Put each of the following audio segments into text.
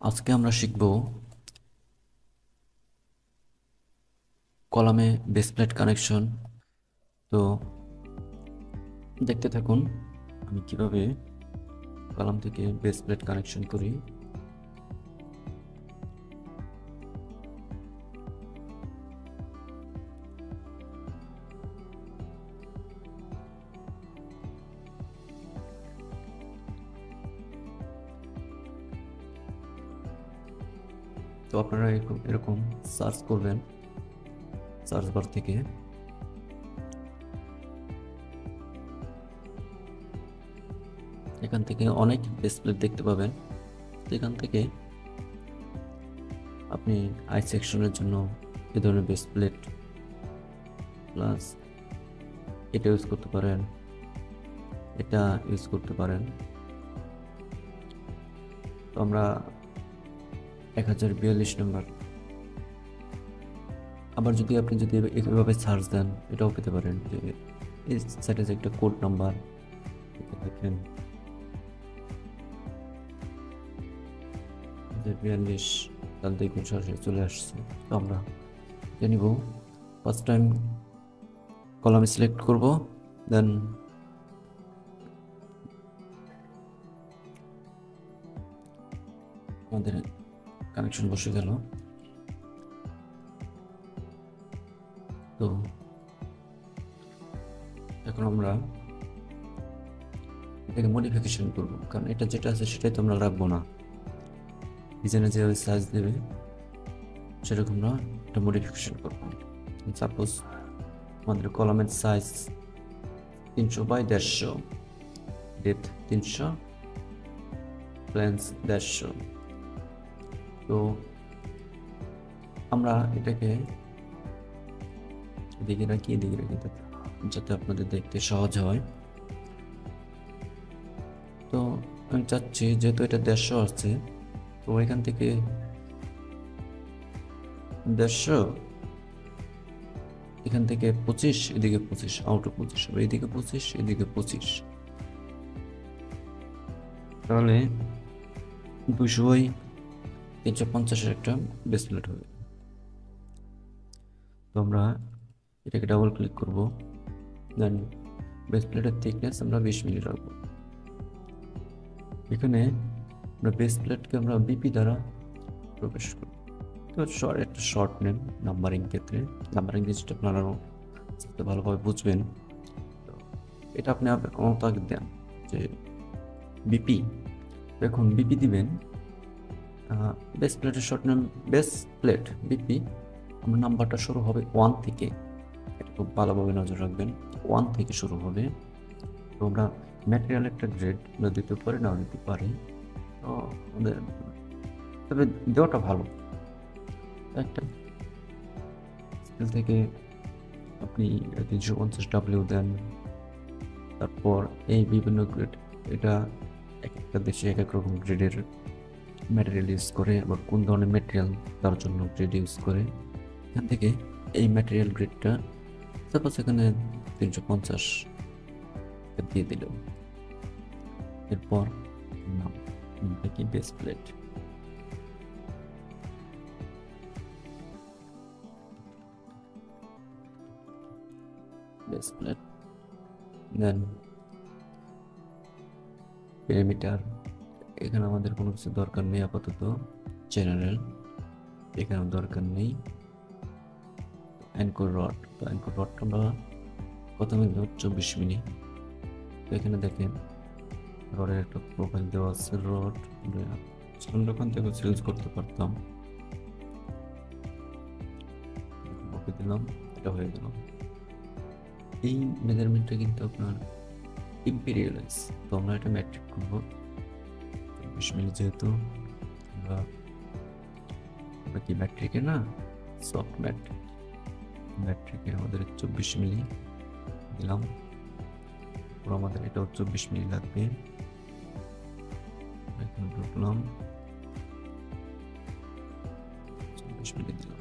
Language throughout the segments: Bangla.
আজকে আমরা শিখব কলামে বেস প্লেট কানেকশন। তো দেখতে থাকুন আমি কিভাবে কলাম থেকে বেস প্লেট কানেকশন করি। তো আপনারা এরকম সার্চ করবেন সার্চ বার থেকে। এখান থেকে অনেক বেস প্লেট দেখতে পাবেন। তো এখান থেকে আপনি আই সেকশনের জন্য এ ধরনের বেস প্লেট প্লাস এটা ইউজ করতে পারেন, এটা ইউজ করতে পারেন। তো আমরা 1042 নম্বর, আবার যদি আপনি এভাবে সার্চ দেন এটাও পেতে পারেন যে এই সাইটে যে একটা কোড নাম্বার দেখেন যে 42, তাহলে দেখুন সরাসরি চলে আসছে। তো আমরা নিব ফার্স্ট টাইম কলাম সিলেক্ট করব, দেন আমাদের কানেকশন বসে গেল। তো এখন আমরা এটাকে মডিফিকেশন করব, কারণ এটা যেটা আছে সেটাই তো আমরা রাখবো না। ডিজাইনে যেভাবে সাইজ দেবে সেরকম আমরা এটা মডিফিকেশন করবো। সাপোজ আমাদের কলামের সাইজ 300 বাই 150, ডেপথ 300, লেন্থ 150। তো আমরা এটাকে এদিকে রাখি যাতে আপনাদের দেখতে সহজ হয়। তো আমি চাচ্ছি যেহেতু এটা 150 আছে, তো এখান থেকে 150, এখান থেকে 25, এদিকে 25, আউট 25 হবে, এদিকে 25, এদিকে 25, তাহলে 200 বাই 350 একটা বেস প্লেট হবে। তো আমরা এটাকে ডাবল ক্লিক করব, দেন বেস প্লেটের থিকনেস আমরা 20 মিলি রাখবো। এখানে আমরা বেস প্লেটকে আমরা বিপি দ্বারা প্রবেশ করব। তো একটা শর্ট নেন নাম্বারিং ক্ষেত্রে, নাম্বারিং জিনিসটা আপনারা ভালোভাবে বুঝবেন। তো এটা আপনি আমাকে দেন যে বিপি, এখন বিপি দিবেন বেস প্লেটের short name base plate BP. আমার নাম্বারটা শুরু হবে 1 থেকে, এটা খুব ভালোভাবে নজর রাখবেন, 1 থেকে শুরু হবে। তো আমরা ম্যাটেরিয়াল একটা গ্রেড আমরা দিতে পারি, নাও দিতে পারি, তো আমাদের তবে দেওয়াটা ভালো। একটা স্কেল থেকে আপনি 350 দেন। তারপর এই বিভিন্ন গ্রেড, এটা এক একটা দেশে এক এক রকম গ্রেডের ম্যাটেরিয়াল ইউজ করে, আবার কোন ধরনের ম্যাটেরিয়াল তার জন্য গ্রেড ইউজ করে। এখান থেকে এই ম্যাটেরিয়াল গ্রেডটা সাপোজ এখানে 350 দিয়ে দিল। এরপর নাম কি বেস প্লেট, বেস প্লেট, দেন পেরিমিটার। এখানে আমাদের কোনো কিছু দরকার নেই আপাতত, জেনারেল এখানে দরকার নেই। অ্যাঙ্কর রড, তো অ্যাঙ্কর রডটা আমরা কত মিলি, 24 মিলি। তো এখানে দেখেন রডের একটা প্রোফাইল দেওয়া আছে। রড ওখান থেকে চেঞ্জ করতে পারতাম, ওকে দিলাম, এটা হয়ে গেল। এই মেজারমেন্টটা কিন্তু আপনার ইম্পেরিয়ালাইজ, তো আমরা এটা ম্যাট্রিক করবো 24 মিলি, যেহেতু আমরা কি ম্যাট্রিকে না সফট ম্যাট্রিকে আমাদের 24 মিলি দিলাম। আমাদের এটাও 24 মিলি লাগবে, এখন ঢুকলাম 24 মিলি দিলাম।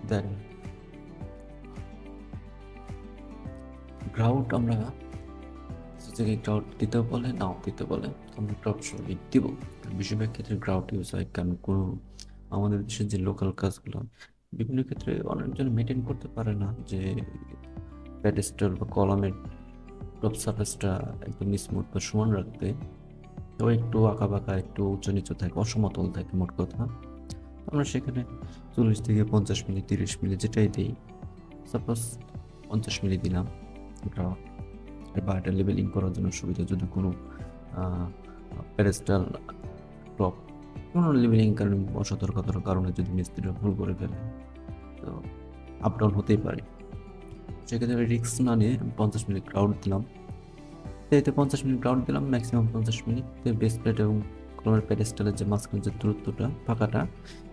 দেন গ্রাউট আমরা জায়গায় গ্রাউট দিতে বলে, নাও দিতে বলে, আমরা গ্রাউট সবই দিব। বেশিরভাগ ক্ষেত্রে গ্রাউট ইউজ হয়, কারণ কোনো আমাদের দেশের যে লোকাল কাজগুলো বিভিন্ন ক্ষেত্রে অনেকজন মেনটেন করতে পারে না যে প্যাডেস্টাল বা কলামের টপ সারফেসটা একদম স্মুথ বা সমান রাখতে। তো একটু আঁকা বাঁকা, একটু উঁচু নিচু থাকে, অসমতল থাকে মোট কথা। আমরা সেখানে 40 থেকে 50 মিলি, 30 মিলি যেটাই দিই, সাপোজ 50 মিলি দিলাম গ্রাউট, বা এটা লেবেলিং করার জন্য সুবিধা। যদি কোনো প্যাডেস্টাল টপ কোনো লেবেলিং কারণে অসতর্কতার কারণে যদি মিস্ত্রিরা ভুল করে ফেলে, তো আপ ডাউন হতেই পারে। সেক্ষেত্রে রিস্ক না নিয়ে 50 মিনিট গ্রাউন্ড দিলাম। এতে 50 মিনিট গ্রাউন্ড দিলাম, ম্যাক্সিমাম 50 মিনিট। বেস প্লেট এবং কলমের প্যাডেস্টালের যে মাঝখানে যে দূরত্বটা, ফাঁকাটা,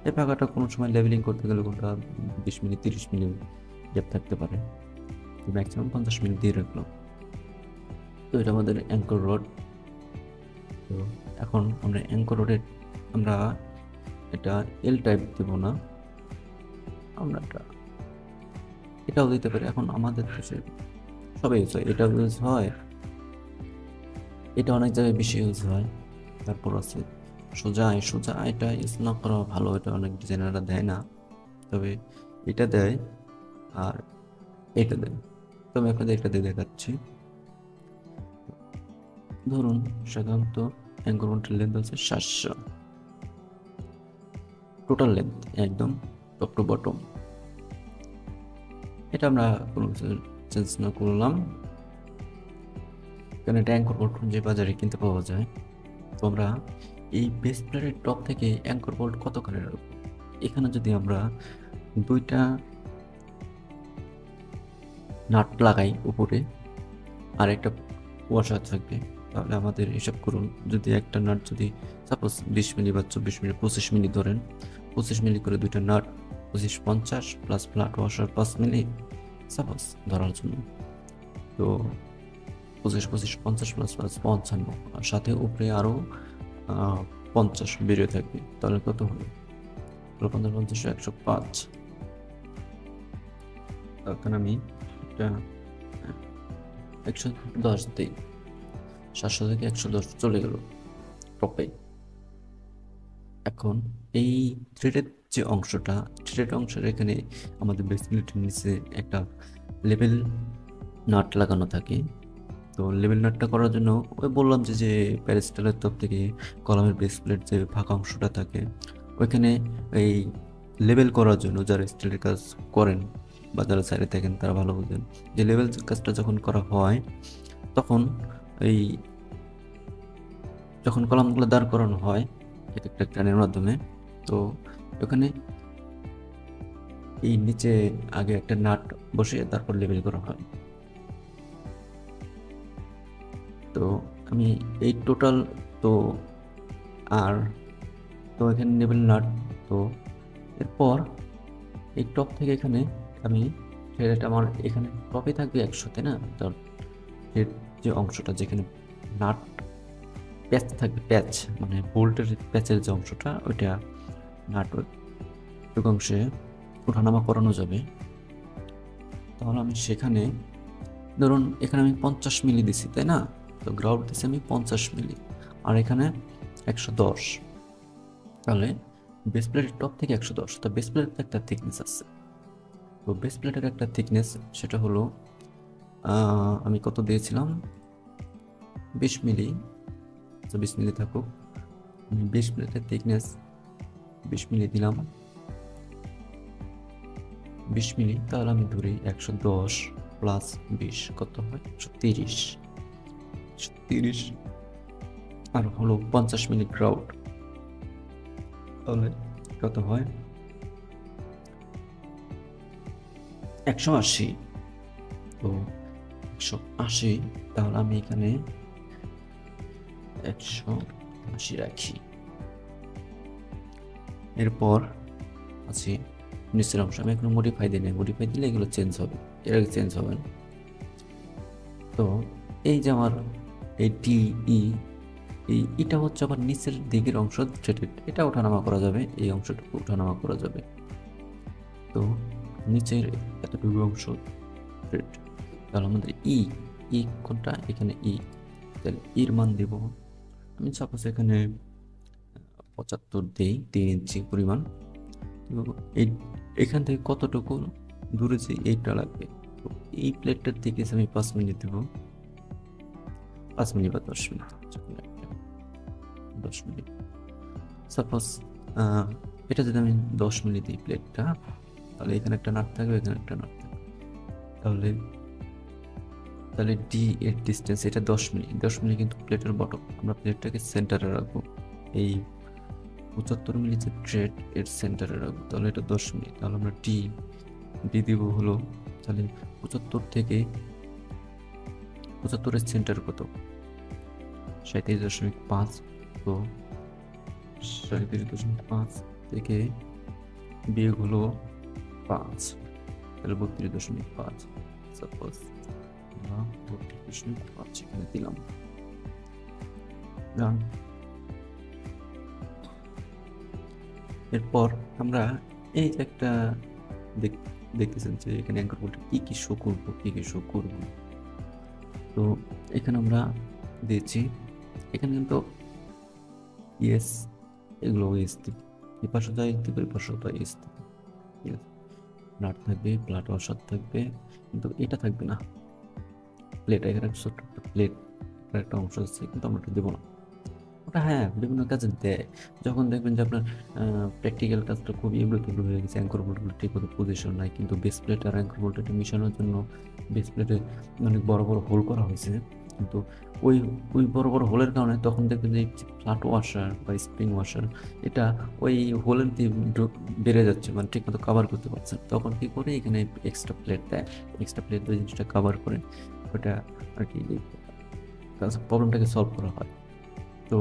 এই ফাঁকাটা কোনো সময় লেভেলিং করতে গেলে কোনটা 20 মিনিট 30 মিনিট গ্যাপ থাকতে পারে। তো ম্যাক্সিমাম 50 মিনিট দিয়ে রাখলাম। তো এটা আমাদের অ্যাঙ্কর রড। তো এখন আমরা অ্যাঙ্কর রডের আমরা এটা এল টাইপ দেবো না, আমরা এটাও দিতে পারি। এখন আমাদের দেশে সবাই ইউজ হয়, এটাও ইউজ হয়, এটা অনেক জায়গায় বেশি ইউজ হয়। তারপর আছে সোজা এটা ইউজ না করা ভালো, এটা অনেক ডিজাইনাররা দেয় না, তবে এটা দেয় আর এটা দেয়। তো আমি আপনাদের এটা দিয়ে দেখাচ্ছি। ধরুন সাধারণত অ্যাঙ্কর লেন্থ আছে 700, টোটাল লেন্থ একদম টপ টু বটম। এটা আমরা কোনো কিছু চেঞ্জ না করলাম, কারণ এটা অ্যাঙ্কর বোল্ট যে বাজারে কিনতে পাওয়া যায়। তো আমরা এই বেস প্লেটের টপ থেকে অ্যাঙ্কর বোল্ট কতখানি রাখবো, এখানে যদি আমরা 2টা নাট লাগাই উপরে আর একটা ওয়াশার থাকবে, তাহলে আমাদের হিসাব করুন, যদি একটা নাট যদি সাপোজ 20 মিলি বা 24 মিলি 25 মিলি ধরেন, 25 মিলি করে 2টা নাট 25 50 প্লাস ফ্ল্যাট ওয়াশার 5 মিলি সাপোজ ধরার জন্য। তো 25 50 প্লাস 55, আর সাথে উপরে আরও 50 বেড়ে থাকবে, তাহলে কত হলো? 50 50 105। তখন আমি একটা 110 দিই, 700 থেকে 110 চলে গেল টপে। এখন এই থ্রেডের যে অংশটা, থ্রেড অংশের এখানে আমাদের বেস প্লেটের নিচে একটা লেবেল নাট লাগানো থাকে। তো লেবেল নাটটা করার জন্য ওই বললাম যে প্যারেস্টালের তরফ থেকে কলামের বেস প্লেট যে ফাঁকা অংশটা থাকে, ওইখানে এই লেবেল করার জন্য যারা স্টিলের কাজ করেন বা যারা সাইডে থাকেন তারা ভালো বুঝেন, যে লেবেল কাজটা যখন করা হয় তখন এই যখন কলামগুলো দাঁড় করানো হয় এক একটা টানের মাধ্যমে, তো ওখানে এই নিচে আগে একটা নাট বসিয়ে তারপর লেবেল করা হয়। তো আমি এই টোটাল তো আর তো এখানে লেবেল নাট, তো এরপর এই টপ থেকে এখানে আমি থ্রেড আমার এখানে টপে থাকবে 100, তাই না? তার থ্রেড যে অংশটা যেখানে নাট প্যাচ থাকবে, প্যাচ মানে বোল্টের প্যাচের যে অংশটা, ওইটা নাট ওই অংশে ওঠানামা করানো যাবে। তাহলে আমি সেখানে ধরুন এখানে আমি 50 মিলি দিছি, তাই না? তো গ্রাউন্ড দিছি আমি 50 মিলি, আর এখানে 110, তাহলে বেস প্লেটের টপ থেকে 110। তো বেস প্লেটের একটা থিকনেস আছে, তো বেস প্লেটের একটা থিকনেস সেটা হলো আমি কত দিয়েছিলাম, 20 মিলি। তো 20 মিলি থাকুক, আমি বেস প্লেটের থিকনেস 20 মিলি দিলাম, 20 মিলি। তাহলে আমি ধরি 110 প্লাস 20 কত হয়? 130। আর হলো 50 মিলি গ্রাউট, তাহলে কত হয়? 180। তো 180, তাহলে আমি এখানে 180 রাখি। এরপর আছে নিচের অংশ, আমি এখন মডিফাই দিই না, মডিফাই দিলে এগুলো চেঞ্জ হবে, এর আগে চেঞ্জ হবে না। তো এই যে আমার এই এটা হচ্ছে আবার নিচের দিকের অংশ থ্রেডেড, এটা ওঠানামা করা যাবে, এই অংশটুকু ওঠানামা করা যাবে। তো নিচের এতটুকু অংশ থ্রেড, তাহলে আমাদের ই কোনটা? এখানে তাহলে এর মান দেব, আমি সাপোজ এখানে 75 দিই, 3 ইঞ্চি পরিমাণ। তো এই এখান থেকে কতটুকু দূরে যে এইটা লাগবে, তো এই প্লেটটার থেকে আমি 5 মিনিট দেবো, 5 মিনিট বা 10 মিনিট, 10 মিনিট সাপোজ। এটা যদি আমি 10 মিনিট দিই প্লেটটা, তাহলে এখানে একটা নাট থাকবে, এখানে একটা নাট থাকবে, তাহলে তাহলে ডি এর ডিস্টেন্স এটা 10 মিনিট, 10 মিনিট কিন্তু প্লেটের বটম, আমরা প্লেটটাকে সেন্টারে রাখবো, এই 75 মিলি যে থ্রেড এর সেন্টারে রাখবো, তাহলে এটা 10 মিনিট। তাহলে আমরা ডি ডি দিব হলো, তাহলে 75 থেকে 75 এর সেন্টার কত, 37.5, তো 37.5 থেকে বিয়োগ হলো 5, তাহলে 32.5, সাপোজ আমরা 32.5 এখানে দিলাম। এরপর আমরা এই যে একটা দেখতেছেন যে এখানে অ্যাঙ্কর বোল্টে কি কি শো করবো, কি কি শো করবো, তো এখানে আমরা দিয়েছি, এখানে কিন্তু ইয়েস, এগুলো ইয়েস দিব, এই পাশে তো ইয়েস দিব, এই পাশে তো ইয়েস দিব, ঠিক আছে। নাট থাকবে, প্লাট ওয়াশার থাকবে, কিন্তু এটা থাকবে না, প্লেট, এখানে একটা ছোট্ট একটা প্লেট একটা অংশ আছে, কিন্তু আমরা এটা দেবো না। ওটা হ্যাঁ বিভিন্ন কাজে দেয়, যখন দেখবেন যে আপনার প্র্যাকটিক্যাল কাজটা খুবই এবড়ো তেবড়ো হয়ে গেছে, অ্যাঙ্কর বোল্টগুলো ঠিক মতো পজিশন নাই, কিন্তু বেস প্লেট আর অ্যাঙ্কর বোল্ট এটা মিশানোর জন্য বেস প্লেটে অনেক বড় বড় হোল করা হয়েছে, কিন্তু ওই ওই বড় বড় হোলের কারণে তখন দেখবেন যে ফ্ল্যাট ওয়াশার বা স্প্রিং ওয়াশার এটা ওই হোলের দিয়ে বেড়ে যাচ্ছে, মানে ঠিক মতো কাভার করতে পারছে না। তখন কি করে এখানে এক্সট্রা প্লেট দেয়, এক্সট্রা প্লেট দিয়ে জিনিসটা কাভার করে ওটা আর কি প্রবলেমটাকে সলভ করা হয়। তো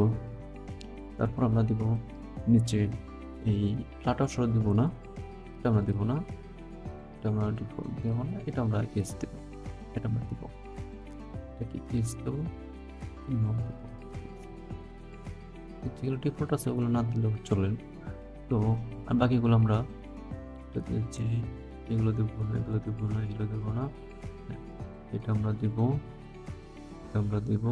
তারপর আমরা দিব নিচে এই ফ্ল্যাট ওয়াশার দিব না, এটা আমরা দিব না, এটা আমরা ডিফল্ট দেবো না, এটা আমরা কেস দেব, এটা আমরা দিব, এটা কি কেস দেবো, যেগুলো ডিফল্ট আছে ওগুলো না দিলেও চলেন। তো আর বাকিগুলো আমরা দিচ্ছি, এগুলো দেবো না, এগুলো দেবো না, এগুলো দেবো না, এটা আমরা দিব, এটা আমরা দিব,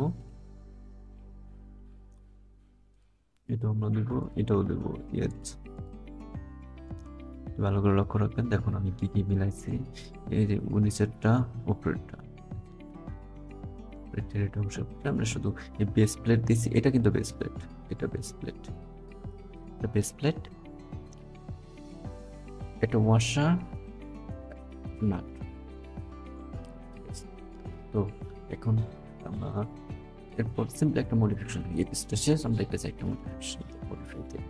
এটা আমরা দিব, এটাও দেবো, ইয়েস। ভালো করে লক্ষ্য রাখবেন, দেখুন আমি কি কি মিলাইছি, এই যে 19-এরটা উপরেরটা, এটা অংশ আমরা শুধু এই বেস প্লেট দিছি, এটা কিন্তু বেস প্লেট, এটা বেস প্লেট, এটা বেস প্লেট, এটা ওয়াশার নাট। তো এখন আমরা এরপর সিম্পল একটা মডিফিকেশন, এই পিসটা শেষ, আমরা একটা একটা মডিফিকেশন মডিফাই দিই।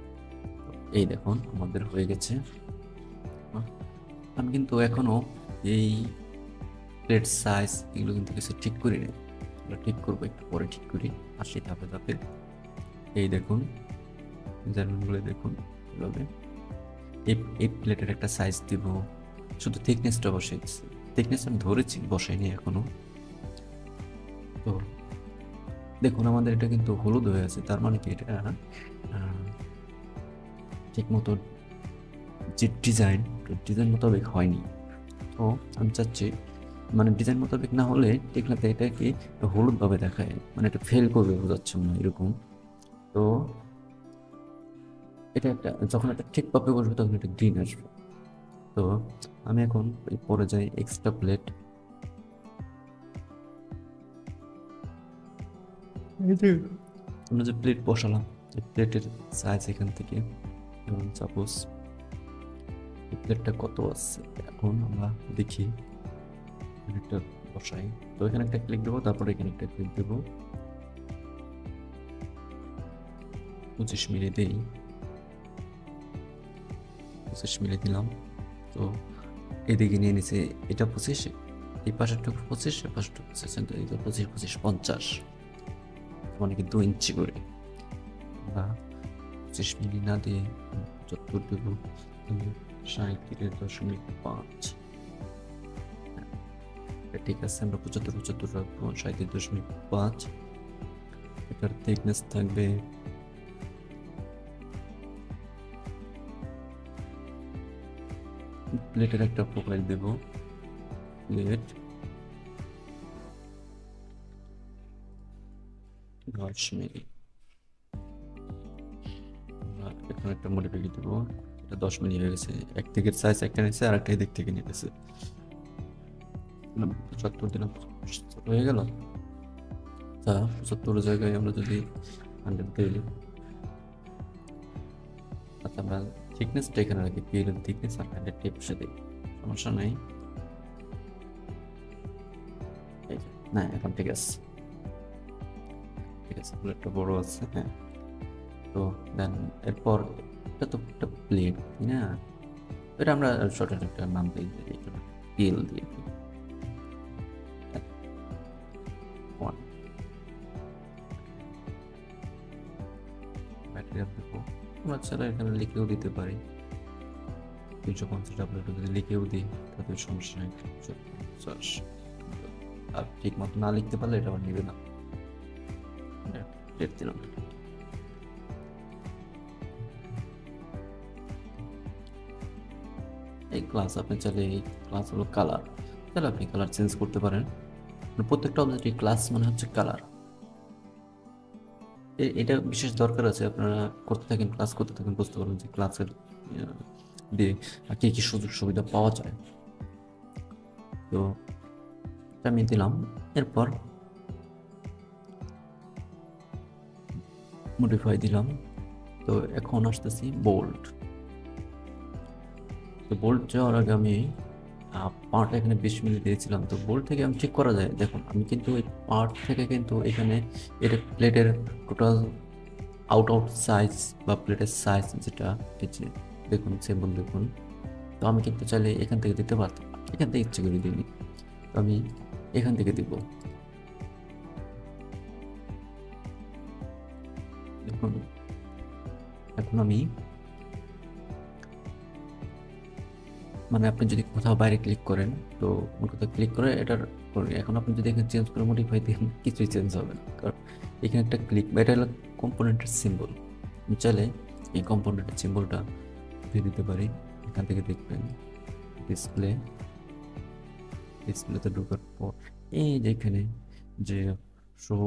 এই দেখুন আমাদের হয়ে গেছে। আমি কিন্তু এখনো এই প্লেট সাইজ এগুলো কিন্তু কিছু ঠিক করি না, এগুলো ঠিক করবো একটু পরে, ঠিক করি, আসি ধাপে ধাপে। এই দেখুন মেজারমেন্টগুলো দেখুন, এভাবে এই প্লেটের একটা সাইজ দিব, শুধু থিকনেসটা বসাইছি, থিকনেস আমি ধরেছি, বসাইনি এখনো। তো দেখুন আমাদের এটা কিন্তু হলুদ হয়ে আছে, তার মানে কি এটা ঠিক মতো যে ডিজাইন মোতাবেক হয়নি। তো আমি চাচ্ছি মানে ডিজাইন মোতাবেক না হলে ঠিক না, এটা কি হলুদভাবে দেখায়, মানে এটা ফেল করবে বোঝাচ্ছে না এরকম। তো এটা একটা যখন এটা ঠিকভাবে বসবে তখন এটা গ্রিন আসবে। তো আমি এখন পরে যাই এক্সট্রা প্লেট, আমরা যে প্লেট বসালাম এই প্লেটের সাইজ এখান থেকে, যেমন সাপোজ এই প্লেটটা কত আছে, এখন আমরা দেখি একটা বসাই। তো এখানে একটা ক্লিক দেবো, তারপরে এখানে একটা ক্লিক দেবো, 25 মিলি দেই, 25 মিলি দিলাম। তো এদিকে নিয়ে নিছে এটা 25, এই পাশেরটুকু 25, এই পাশেরটুকু 25, এই 25 25 50, মানে কি 2 ইঞ্চি করে। আমরা 25 মিলি না দিয়ে 75 দেবো, 37.5, ঠিক আছে। আমরা 75 রাখবো, 37.5। এটার থিকনেস থাকবে প্লেটের একটা প্রোফাইল দেব, প্লেট 10 মিলি। এখানে একটা মডিফাই দিব, এটা 10 মিলি হয়ে গেছে। এক দিকের সাইজ একটা নিচ্ছে আর একটা দিক থেকে নিতেছে। 75 দিলাম, হয়ে গেল। তা 75 জায়গায় আমরা যদি 100 দিই, আচ্ছা আমরা থিকনেসটা এখানে রাখি, পিএলের থিকনেস আর 100 টিপসে দিই, সমস্যা নেই। না এখন ঠিক আছে, ঠিক আছে, প্লেটটা বড় আছে। হ্যাঁ, তো দেন এরপর এটা তো একটা প্লেট, তাই না? এটা আমরা শর্টের একটা নাম দিই, পিএল দিয়ে দিই। ম্যাটেরিয়াল দেবো, আমরা ছাড়া এখানে লিখেও দিতে পারি 350 যদি লিখেও দিই তাদের সমস্যা নেই। 350, আর ঠিক মতো না লিখতে পারলে এটা আবার নিবে না। ডেট দিলাম। এই ক্লাস আপনি চাইলে, এই ক্লাস হলো কালার, তাহলে আপনি কালার চেঞ্জ করতে পারেন। প্রত্যেকটা অবজেক্টের ক্লাস মানে হচ্ছে কালার। এটা বিশেষ দরকার আছে, আপনারা করতে থাকেন, ক্লাস করতে থাকেন, বুঝতে পারবেন যে ক্লাসের দিয়ে কি কি সুযোগ সুবিধা পাওয়া যায়। তো এটা আমি দিলাম। এরপর মডিফাই দিলাম। তো এখন আসতেছি বোল্ড। তো বোল্ড যাওয়ার আগে আমি পার্ট এখানে 20 মিলি দিয়েছিলাম, তো বোল্ড থেকে আমি চেক করা যায়। দেখুন আমি কিন্তু এই পার্ট থেকে কিন্তু এখানে এটা প্লেটের টোটাল আউট সাইজ বা প্লেটের সাইজ যেটা, এই যে দেখুন সিম্বল দেখুন। তো আমি কিন্তু চাইলে এখান থেকে দিতে পারতাম, এখান থেকে ইচ্ছে করে দিইনি, তো আমি এখান থেকে দিব। দেখুন এখন আমি মানে আপনি যদি কোথাও বাইরে ক্লিক করেন, তো কোথাও ক্লিক করে এটার এখন আপনি যদি এখানে চেঞ্জ করে মডিফাই দেন, কিছুই চেঞ্জ হবে না, কারণ এখানে একটা ক্লিক, এটা হলো কম্পোনেন্টের সিম্বল। চাইলে এই কম্পোনেন্টের সিম্বলটা দিয়ে দিতে পারি। এখান থেকে দেখবেন ডিসপ্লেতে ঢোকার পর এই যেখানে যে শো,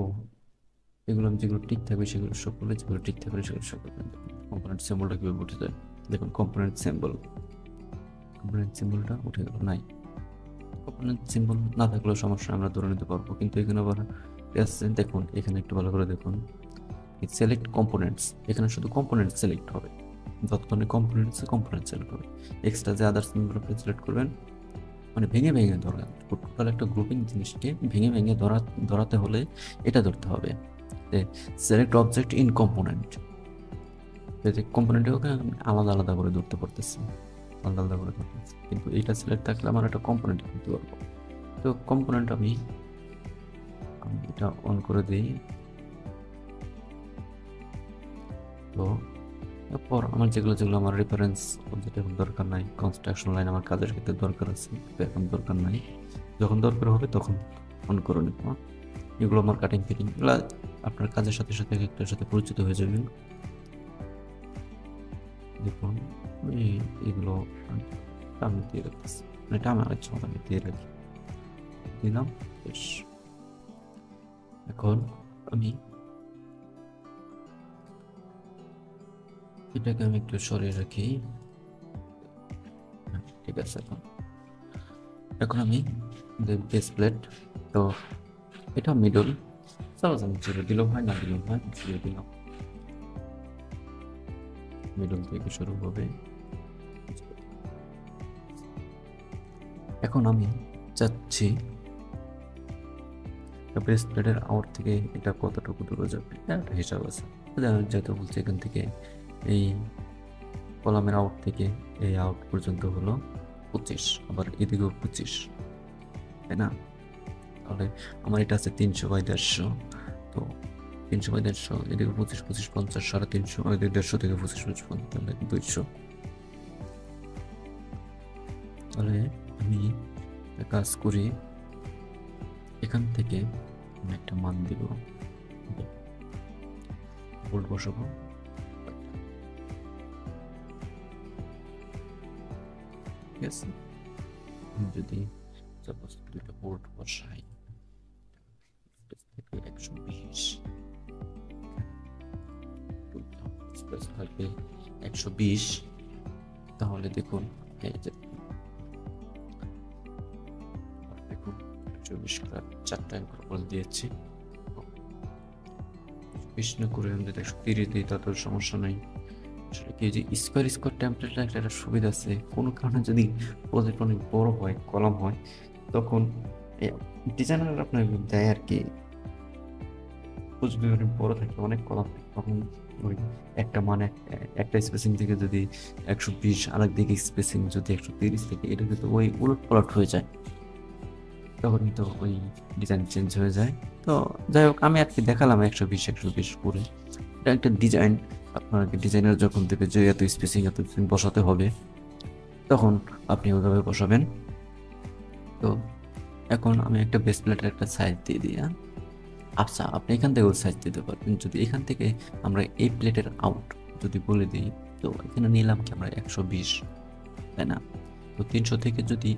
এগুলো আমি যেগুলো ঠিক থাকবে সেগুলো শো করলে, যেগুলো ঠিক থাকবে সেগুলো শো করবে। কম্পোনেন্ট সিম্বলটা কীভাবে উঠে যায়, দেখুন কম্পোনেন্ট সিম্বলটা উঠে গেল, নাই। কম্পোনেন্ট সিম্বল না থাকলেও সমস্যা, আমরা ধরে নিতে পারবো, কিন্তু এখানে আবার দেখুন, এখানে একটু ভালো করে দেখুন, সিলেক্ট কম্পোনেন্টস, এখানে শুধু কম্পোনেন্ট সিলেক্ট হবে, যত ধরনের কম্পোনেন্ট সিলেক্ট হবে। এক্সট্রা যে আদার্স আপনি সিলেক্ট করবেন, মানে ভেঙে ভেঙে ধরা, টোটাল একটা গ্রুপিং জিনিসকে ভেঙে ভেঙে ধরাতে হলে এটা ধরতে হবে যে সিলেক্ট অবজেক্ট ইন কম্পোনেন্ট। কম্পোনেন্টে আলাদা আলাদা করে ধরতে পারতেছি, আলাদা আলাদা করে ধরতেছি, কিন্তু এইটা সিলেক্ট থাকলে আমার একটা কম্পোনেন্ট করতে পারবো। তো কম্পোনেন্ট আমি এটা অন করে দিই। তো এরপর আমার যেগুলো আমার রেফারেন্স অবজেক্ট এখন দরকার নাই, কনস্ট্রাকশন লাইন আমার কাজের ক্ষেত্রে দরকার আছে, এখন দরকার নাই, যখন দরকার হবে তখন অন করে নেব। এগুলো আমার কাটিং ফিটিং, এগুলো আপনার কাজের সাথে সাথে একটার সাথে পরিচিত হয়ে যাবেন। দেখুন এগুলো আমি দিয়ে রাখতেছি, এটা আমার ইচ্ছা মতো আমি দিয়ে রাখি, দিলাম। বেশ, এখন আমি এটাকে আমি একটু সরিয়ে রাখি, ঠিক আছে। এখন আমি বেস প্লেট, তো এটা মিডল, সাপোজ আমি 0 দিলেও হয়, না দিলেও হয়, 0 দিলাম। মিডল থেকে শুরু হবে। এখন আমি চাচ্ছি বেস প্লেটের আউট থেকে এটা কতটুকু দূরে যাবে, একটা হিসাব আছে, যেহেতু বলছি এখান থেকে এই কলামের আউট থেকে এই আউট পর্যন্ত হলো 25, আবার এদিকেও 25, তাই না? তাহলে আমার এটা আছে 300/150, তো 300/150, এদিকে 25 25 50 350, ওইদিকে 150 থেকে 25 25 50, তাহলে 200। তাহলে আমি কাজ করি, এখান থেকে আমি একটা মান দিব, বোল্ট বসাবো, ঠিক আছে। যদি সাপোজ দুইটা বোল্ট বসাই থেকে 120, স্পেস থাকবে 120। তাহলে দেখুন এই যে দেখুন 120 করে 4টা অ্যাঙ্কর বল দিয়েছি। 20 না করে আমি যদি 130 দিই তাতেও সমস্যা নাই। আসলে কি যে স্কোয়ার টেমপ্লেটের একটা সুবিধা আছে, কোনো কারণে যদি প্রজেক্ট অনেক বড় হয়, কলাম হয়, তখন ডিজাইনার আপনার দেয় আর কি, প্রজেক্ট অনেক বড় থাকে, অনেক কলাম থাকে, তখন ওই একটা মানে একটা স্পেসিং থেকে যদি 120, আরেক দিকে স্পেসিং যদি 130 থেকে, এটা কিন্তু ওই উলট পালট হয়ে যায়, তখন কিন্তু ওই ডিজাইন চেঞ্জ হয়ে যায়। তো যাই হোক, আমি আর কি দেখালাম 120 করে। এটা একটা ডিজাইন, আপনাকে ডিজাইনার যখন দেবে যে এত স্পেসিং বসাতে হবে, তখন আপনি ওইভাবে বসাবেন। তো এখন আমি একটা বেস প্লেটের একটা সাইজ দিয়ে দিই। আচ্ছা, আপনি এখান থেকেও সাইজ দিতে পারবেন। যদি এখান থেকে আমরা এই প্লেটের আউট যদি বলে দিই, তো এখানে নিলাম কি আমরা 120, তাই না? তো 300 থেকে যদি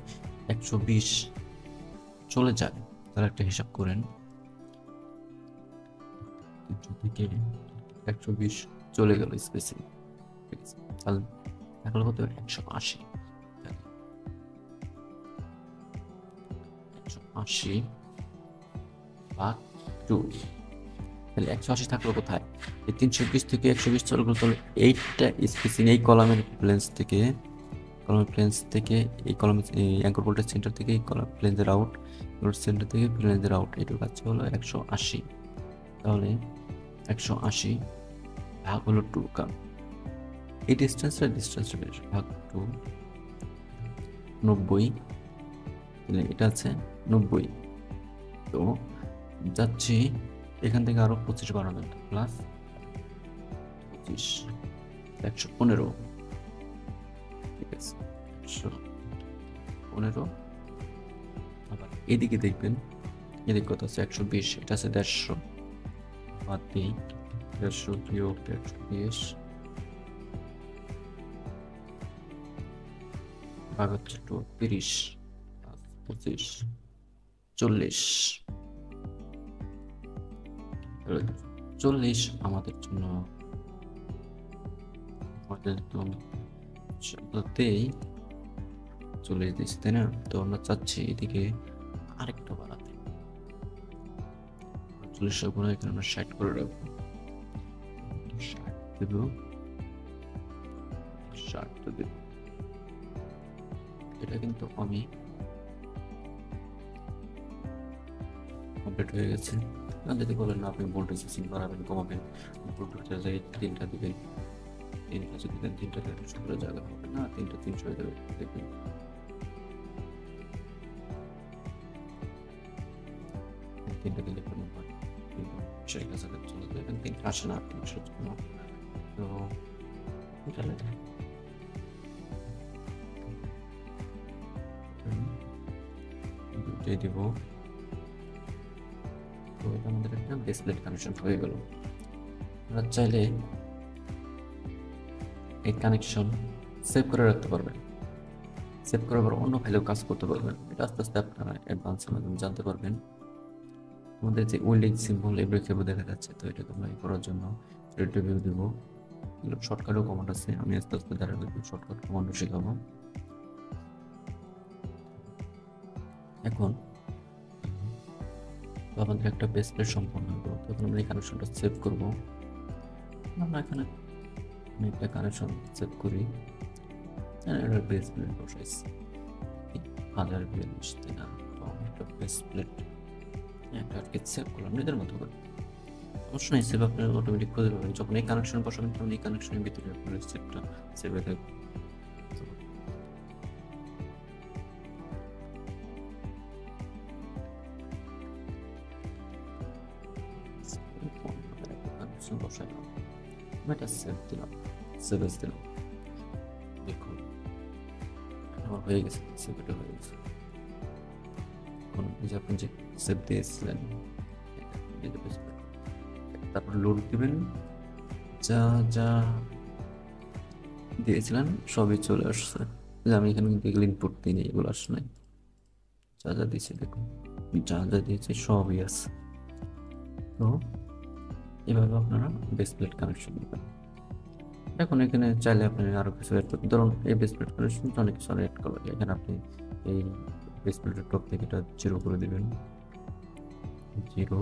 120 চলে যায়, তাহলে একটা হিসাব করেন, 300 থেকে 120 চলে গেল স্পেসিং, ঠিক আছে? তাহলে এখন কত? 180। 180 ভাগ 2, তাহলে 180 থাকলো কোথায়? এই 320 থেকে 120 চলে গেল, তাহলে এইটা স্পেসিং এই কলামের প্লেন্স থেকে, এই কলামের অ্যাঙ্কর বোল্টের সেন্টার থেকে এই কলাম প্লেন্সের আউট, সেন্টার থেকে প্লেন্সের আউট, এটুকু কাছে হলো 180। তাহলে 180 ভাগ হলো 2, কারণ এই ডিস্টেন্সটা ভাগ 2, 90, তাহলে এটা আছে 90। তো যাচ্ছি এখান থেকে আরো 25 বাড়াবেন, প্লাস 25, 115, ঠিক আছে? 115। আবার এদিকে দেখবেন, এদিকে কত আছে? 120, এটা আছে 150, বাদ দিই 150 বিয়োগ 120 ভাগ হচ্ছে 30, 25, 40। 40 আমাদের জন্য, আমাদের তো 40 দিচ্ছি, তাই না? তো আমরা চাচ্ছি এদিকে আরেকটা বাড়াতে, 40 গুণে এখানে আমরা 60 করে রাখবো, 60 দেব, 60 দেব। এটা কিন্তু আমি কমপ্লিট হয়ে গেছে। যদি বলেন না আপনি ভোল্টেজ সেটিং বাড়াবেন কমাবেন, ভোল্টেজের জায়গায় 3টা দিবেন, 3টা যদি দেন 3টা দেন, শুধু জায়গা হবে না, 3টা 300 হয়ে যাবে, দেখবেন 3টা দিলে কোনো হয়, কিন্তু সেই কাছাকাছি চলে যাবে, 3টা আসে না 300 জন্য। তো এটা দুটোই দিব। তো এটা আমাদের একটা বেস প্লেট কানেকশন হয়ে গেল। আপনারা চাইলে এই কানেকশন সেভ করে রাখতে পারবেন, সেভ করার পর অন্য ফাইলেও কাজ করতে পারবেন। এটা আস্তে আস্তে আপনারা অ্যাডভান্সের মাধ্যমে জানতে পারবেন। আমাদের যে ওয়েল্ডিং সিম্বল এগুলো কেবল দেখা যাচ্ছে, তো এটাকে আমরা করার জন্য রিভিউ দিব। এগুলো শর্টকাটও কমান্ড আছে, আমি আস্তে আস্তে দ্বারা শর্টকাট কমান্ডও শেখাবো। এখন তো আমাদের একটা বেস প্লেট সম্পন্ন হলো, তখন আমরা এই কানেকশনটা সেভ করবো। আমরা এখানে আমি একটা কানেকশন সেভ করি, এটা বেস প্লেট বসাইছি 1042 দিনা, তো আমি একটা বেস প্লেট একটা আটকে সেভ করলাম নিজের মতো করে। অবশ্যই নাই, সেভ আপনার অটোমেটিক খুঁজে পাবেন, যখন এই কানেকশন বসাবেন তখন এই কানেকশনের ভিতরে আপনার সেভটা সেভ হয়ে থাকবে। বসাইলাম, এটা সেভ দিলাম, সেভ দিলাম, দেখুন আমার হয়ে গেছে, সেভটা হয়ে গেছে। এখন যে আপনি যে সেভ দিয়েছিলেন, তারপর লোড দিবেন, যা যা দিয়েছিলেন সবই চলে আসছে। আমি এখানে কিন্তু এগুলো ইনপুট দিই, এগুলো আসছে নাই, যা যা দিয়েছি দেখুন, যা যা দিয়েছি সবই আছে। তো এভাবে আপনারা বেস প্লেট কানেকশন দিবেন। এখন এখানে চাইলে আপনি আরও কিছু অ্যাড করতে, ধরুন এই বেস প্লেট কানেকশন অনেক কিছু অ্যাড করবে। এখানে আপনি এই বেস প্লেটের টপ থেকে এটা 0 করে দেবেন, 0।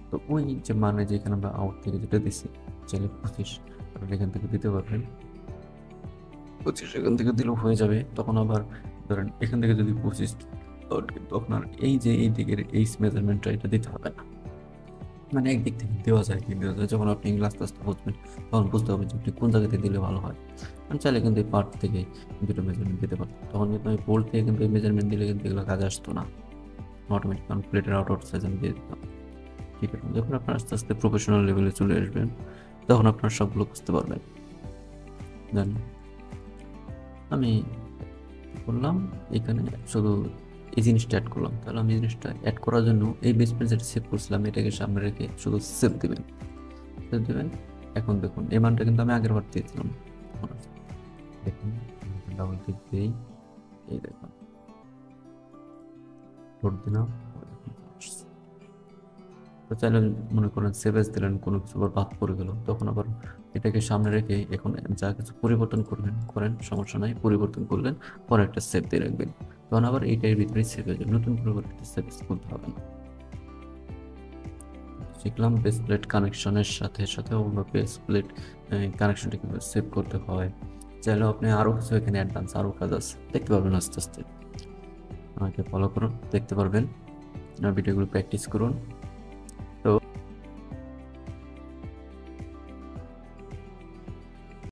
তো ওই যে মানে যেখানে আমরা আউট থেকে যেটা দিচ্ছি, চাইলে 25 আপনি এখান থেকে দিতে পারবেন, 25 এখান থেকে দিলেও হয়ে যাবে। তখন আবার ধরেন এখান থেকে যদি 25, কিন্তু আপনার এই যে এই দিকের এই মেজারমেন্টটা এটা দিতে হবে না, মানে একদিক থেকে দেওয়া যায় কি দেওয়া যায়, যখন আপনি এগুলো আস্তে আস্তে বুঝবেন তখন বুঝতে হবে যে আপনি কোন জায়গাতে দিলে ভালো হয়। আমি চাইলে কিন্তু এই পার্ট থেকে দুটো মেজারমেন্ট দিতে পারতাম, তখন কিন্তু আমি বোল্ড থেকে কিন্তু এই মেজারমেন্ট দিলে কিন্তু এগুলো কাজে আসতো না, অটোমেটিক কারণ প্লেটের আউট সাইজ আমি দিয়ে দিতাম। ঠিক আছে, যখন আপনার আস্তে আস্তে প্রফেশনাল লেভেলে চলে আসবেন তখন আপনার সবগুলো বুঝতে পারবেন। দেন আমি করলাম এখানে শুধু এই জিনিসটা অ্যাড করলাম, তাহলে আমি এই জিনিসটা অ্যাড করার জন্য এই বেস পেজ যেটা সেভ করছিলাম এটাকে সামনে রেখে শুধু সেভ দেবেন, সেভ দেবেন। এখন দেখুন এই মানটা কিন্তু আমি আগের বার দিয়েছিলাম, দেখুন ডাবল ক্লিক দিই, এই দেখুন লোড দিলাম। তো চাইলে মনে করেন সেভ এস দিলেন, কোনো কিছু আবার বাদ পড়ে গেল, তখন আবার এটাকে সামনে রেখে এখন যা কিছু পরিবর্তন করবেন করেন, সমস্যা নাই, পরিবর্তন করলেন পরে একটা সেভ দিয়ে রাখবেন, তখন আবার এইটার ভিতরে সেভ হয়ে যাবে, নতুন করে একটা সেভ করতে হবে না। শিখলাম বেস প্লেট কানেকশনের সাথে সাথে অন্য বেস প্লেট কানেকশনটা কীভাবে সেভ করতে হয়। চাইলেও আপনি আরও কিছু এখানে অ্যাডভান্স আরও কাজ আছে, দেখতে পারবেন আস্তে আস্তে। আমাকে ফলো করুন, দেখতে পারবেন, ভিডিওগুলো প্র্যাকটিস করুন।